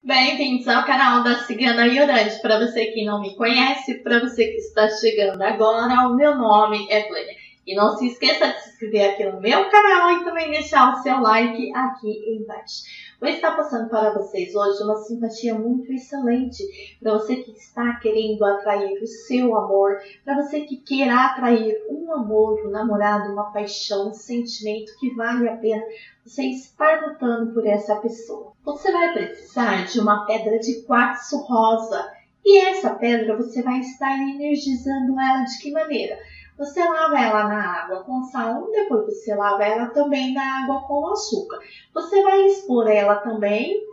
Bem-vindos ao canal da Cigana Iorande. Para você que não me conhece, para você que está chegando agora, o meu nome é Vânia. E não se esqueça de se inscrever aqui no meu canal e também deixar o seu like aqui embaixo. Vou estar passando para vocês hoje uma simpatia muito excelente para você que está querendo atrair o seu amor, para você que queira atrair um amor, um namorado, uma paixão, um sentimento que vale a pena você estar lutando por essa pessoa. Você vai precisar de uma pedra de quartzo rosa e essa pedra você vai estar energizando ela de que maneira? Você lava ela na água com sal, depois você lava ela também na água com açúcar. Você vai expor ela também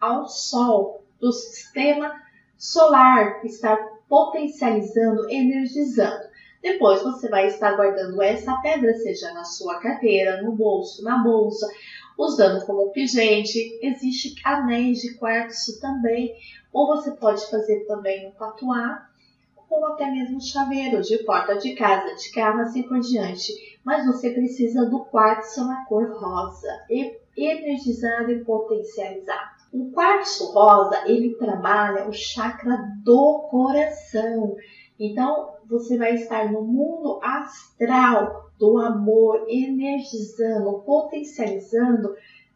ao sol do sistema solar, estar potencializando, energizando. Depois você vai estar guardando essa pedra, seja na sua carteira, no bolso, na bolsa, usando como pingente. Existe anéis de quartzo também, ou você pode fazer também um tatuar, ou até mesmo chaveiro de porta de casa, de carro, assim por diante. Mas você precisa do quartzo na cor rosa, energizado e potencializado. O quartzo rosa, ele trabalha o chakra do coração. Então, você vai estar no mundo astral do amor, energizando, potencializando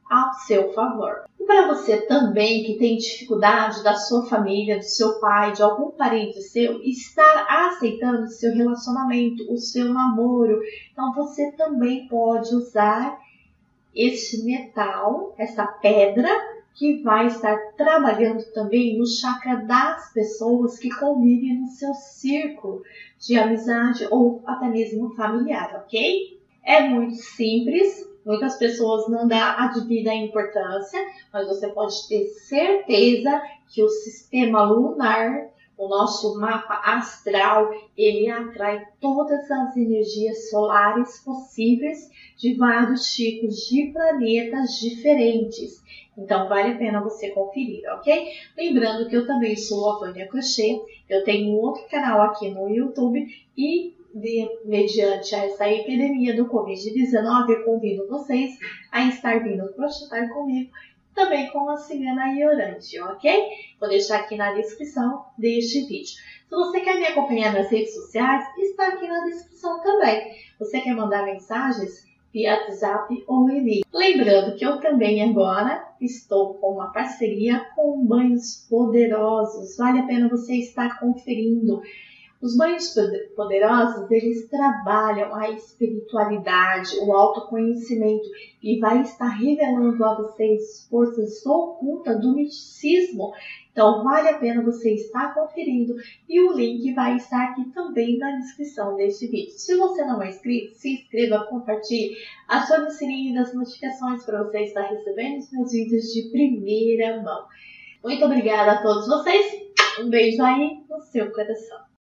ao seu favor. E para você também que tem dificuldade da sua família, do seu pai, de algum parente seu, estar aceitando o seu relacionamento, o seu namoro, então você também pode usar este metal, essa pedra, que vai estar trabalhando também no chakra das pessoas que convivem no seu círculo de amizade ou até mesmo familiar, ok? É muito simples, muitas pessoas não dão a devida importância, mas você pode ter certeza que o sistema lunar, o nosso mapa astral, ele atrai todas as energias solares possíveis de vários tipos de planetas diferentes. Então, vale a pena você conferir, ok? Lembrando que eu também sou a Vânia Crochê, eu tenho outro canal aqui no YouTube e, mediante essa epidemia do Covid-19, convido vocês a estar vindo crochetar comigo, também com a Cigana Iorande, ok? Vou deixar aqui na descrição deste vídeo. Se você quer me acompanhar nas redes sociais, está aqui na descrição também. Você quer mandar mensagens via WhatsApp ou e-mail. Lembrando que eu também agora estou com uma parceria com Banhos Poderosos. Vale a pena você estar conferindo. Os banhos poderosos, eles trabalham a espiritualidade, o autoconhecimento e vai estar revelando a vocês forças ocultas do misticismo. Então, vale a pena você estar conferindo e o link vai estar aqui também na descrição deste vídeo. Se você não é inscrito, se inscreva, compartilhe, acione o sininho das notificações para você estar recebendo os meus vídeos de primeira mão. Muito obrigada a todos vocês, um beijo aí no seu coração.